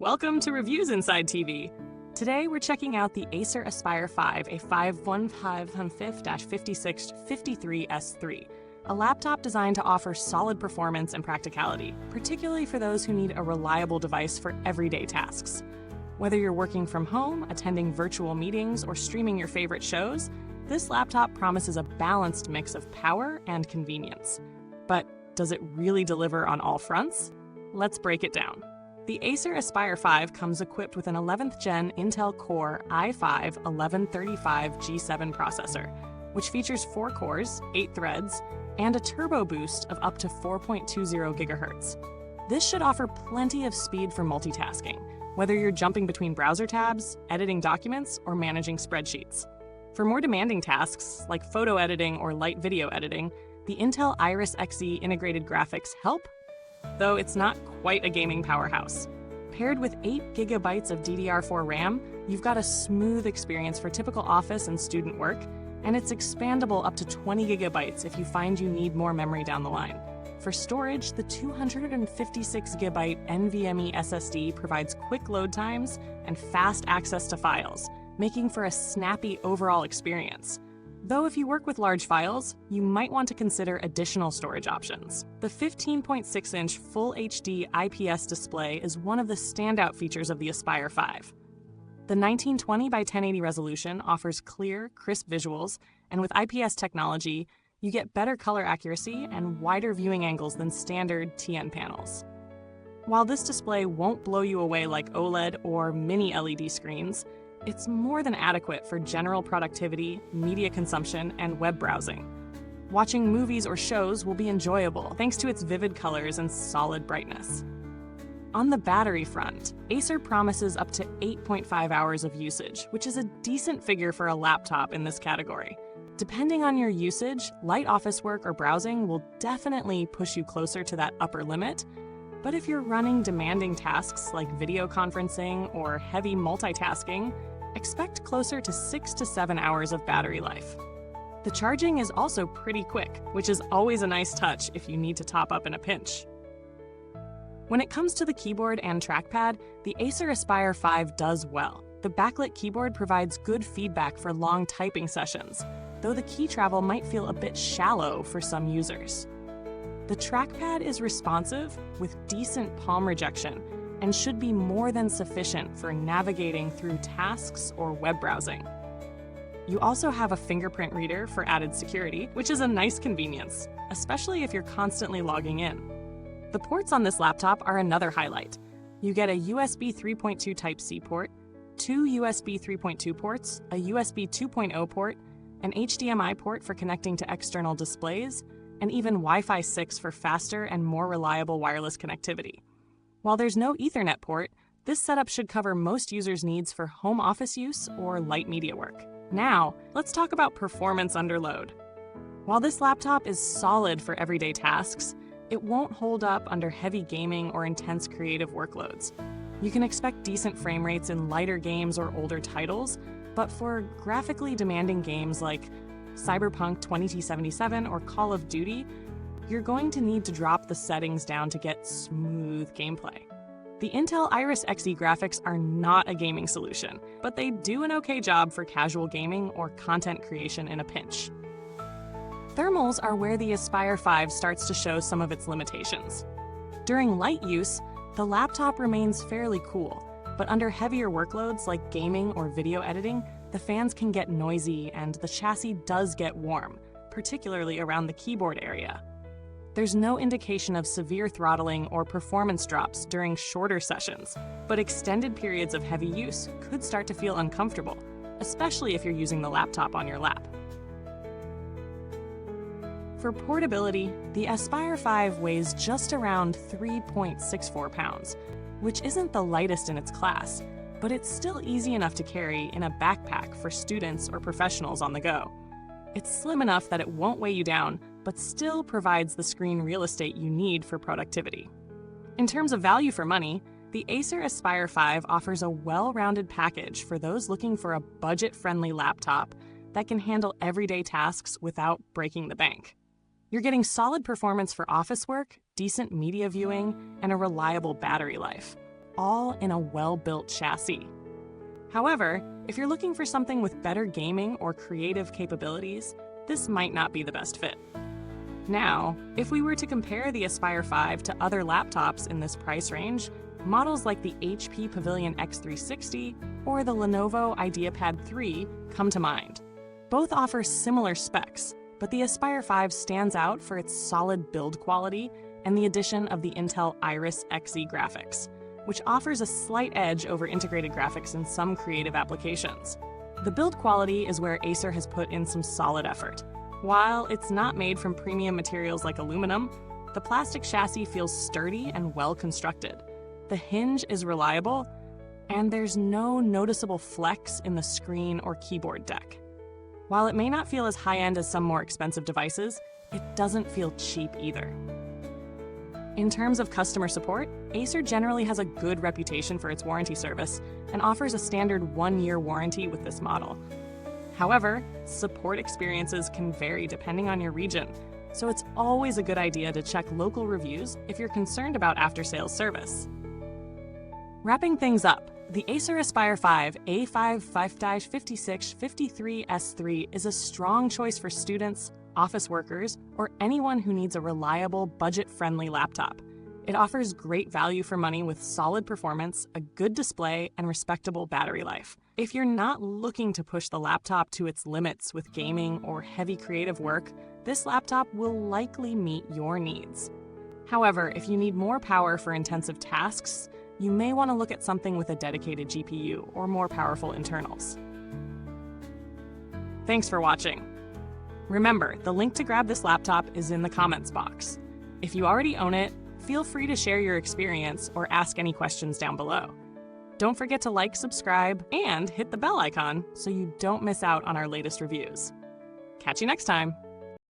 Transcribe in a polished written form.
Welcome to Reviewsinsidetv. Today we're checking out the Acer Aspire 5, a 515-5653S3, a laptop designed to offer solid performance and practicality, particularly for those who need a reliable device for everyday tasks. Whether you're working from home, attending virtual meetings, or streaming your favorite shows, this laptop promises a balanced mix of power and convenience. But does it really deliver on all fronts? Let's break it down. The Acer Aspire 5 comes equipped with an 11th Gen Intel Core i5-1135G7 processor, which features 4 cores, 8 threads, and a turbo boost of up to 4.20 GHz. This should offer plenty of speed for multitasking, whether you're jumping between browser tabs, editing documents, or managing spreadsheets. For more demanding tasks, like photo editing or light video editing, the Intel Iris Xe integrated graphics help, though it's not quite a gaming powerhouse. Paired with 8 GB of DDR4 RAM, you've got a smooth experience for typical office and student work, and it's expandable up to 20 GB if you find you need more memory down the line. For storage, the 256 GB NVMe SSD provides quick load times and fast access to files, making for a snappy overall experience. Though if you work with large files, you might want to consider additional storage options. The 15.6-inch Full HD IPS display is one of the standout features of the Aspire 5. The 1920 by 1080 resolution offers clear, crisp visuals, and with IPS technology, you get better color accuracy and wider viewing angles than standard TN panels. While this display won't blow you away like OLED or mini LED screens, it's more than adequate for general productivity, media consumption, and web browsing. Watching movies or shows will be enjoyable thanks to its vivid colors and solid brightness. On the battery front, Acer promises up to 8.5 hours of usage, which is a decent figure for a laptop in this category. Depending on your usage, light office work or browsing will definitely push you closer to that upper limit. But if you're running demanding tasks like video conferencing or heavy multitasking, expect closer to 6 to 7 hours of battery life. The charging is also pretty quick, which is always a nice touch if you need to top up in a pinch. When it comes to the keyboard and trackpad, the Acer Aspire 5 does well. The Backlit keyboard provides good feedback for long typing sessions, though the key travel might feel a bit shallow for some users. The trackpad is responsive with decent palm rejection and should be more than sufficient for navigating through tasks or web browsing. You also have a fingerprint reader for added security, which is a nice convenience, especially if you're constantly logging in. The ports on this laptop are another highlight. You get a USB 3.2 Type-C port, 2 USB 3.2 ports, a USB 2.0 port, an HDMI port for connecting to external displays, and even Wi-Fi 6 for faster and more reliable wireless connectivity. While there's no Ethernet port, this setup should cover most users' needs for home office use or light media work. Now, let's talk about performance under load. While this laptop is solid for everyday tasks, it won't hold up under heavy gaming or intense creative workloads. You can expect decent frame rates in lighter games or older titles, but for graphically demanding games like Cyberpunk 2077 or Call of Duty, you're going to need to drop the settings down to get smooth gameplay. The Intel Iris Xe graphics are not a gaming solution, but they do an okay job for casual gaming or content creation in a pinch. Thermals are where the Aspire 5 starts to show some of its limitations. During light use, the laptop remains fairly cool, but under heavier workloads like gaming or video editing, the fans can get noisy and the chassis does get warm, particularly around the keyboard area. There's no indication of severe throttling or performance drops during shorter sessions, but extended periods of heavy use could start to feel uncomfortable, especially if you're using the laptop on your lap. For portability, the Aspire 5 weighs just around 3.64 pounds, which isn't the lightest in its class, but it's still easy enough to carry in a backpack for students or professionals on the go. It's slim enough that it won't weigh you down, but still provides the screen real estate you need for productivity. In terms of value for money, the Acer Aspire 5 offers a well-rounded package for those looking for a budget-friendly laptop that can handle everyday tasks without breaking the bank. You're getting solid performance for office work, decent media viewing, and a reliable battery life, all in a well-built chassis. However, if you're looking for something with better gaming or creative capabilities, this might not be the best fit. Now, if we were to compare the Aspire 5 to other laptops in this price range, models like the HP Pavilion X360 or the Lenovo IdeaPad 3 come to mind. Both offer similar specs, but the Aspire 5 stands out for its solid build quality and the addition of the Intel Iris Xe graphics, which offers a slight edge over integrated graphics in some creative applications. The build quality is where Acer has put in some solid effort. While it's not made from premium materials like aluminum, the plastic chassis feels sturdy and well constructed. The hinge is reliable, and there's no noticeable flex in the screen or keyboard deck. While it may not feel as high-end as some more expensive devices, it doesn't feel cheap either. In terms of customer support, Acer generally has a good reputation for its warranty service and offers a standard 1-year warranty with this model. However, support experiences can vary depending on your region, so it's always a good idea to check local reviews if you're concerned about after-sales service. Wrapping things up, the Acer Aspire 5 A5 5-5653S3 is a strong choice for students, office workers, or anyone who needs a reliable, budget-friendly laptop. It offers great value for money with solid performance, a good display, and respectable battery life. If you're not looking to push the laptop to its limits with gaming or heavy creative work, this laptop will likely meet your needs. However, if you need more power for intensive tasks, you may want to look at something with a dedicated GPU or more powerful internals. Thanks for watching. Remember, the link to grab this laptop is in the comments box. If you already own it, feel free to share your experience or ask any questions down below. Don't forget to like, subscribe, and hit the bell icon so you don't miss out on our latest reviews. Catch you next time!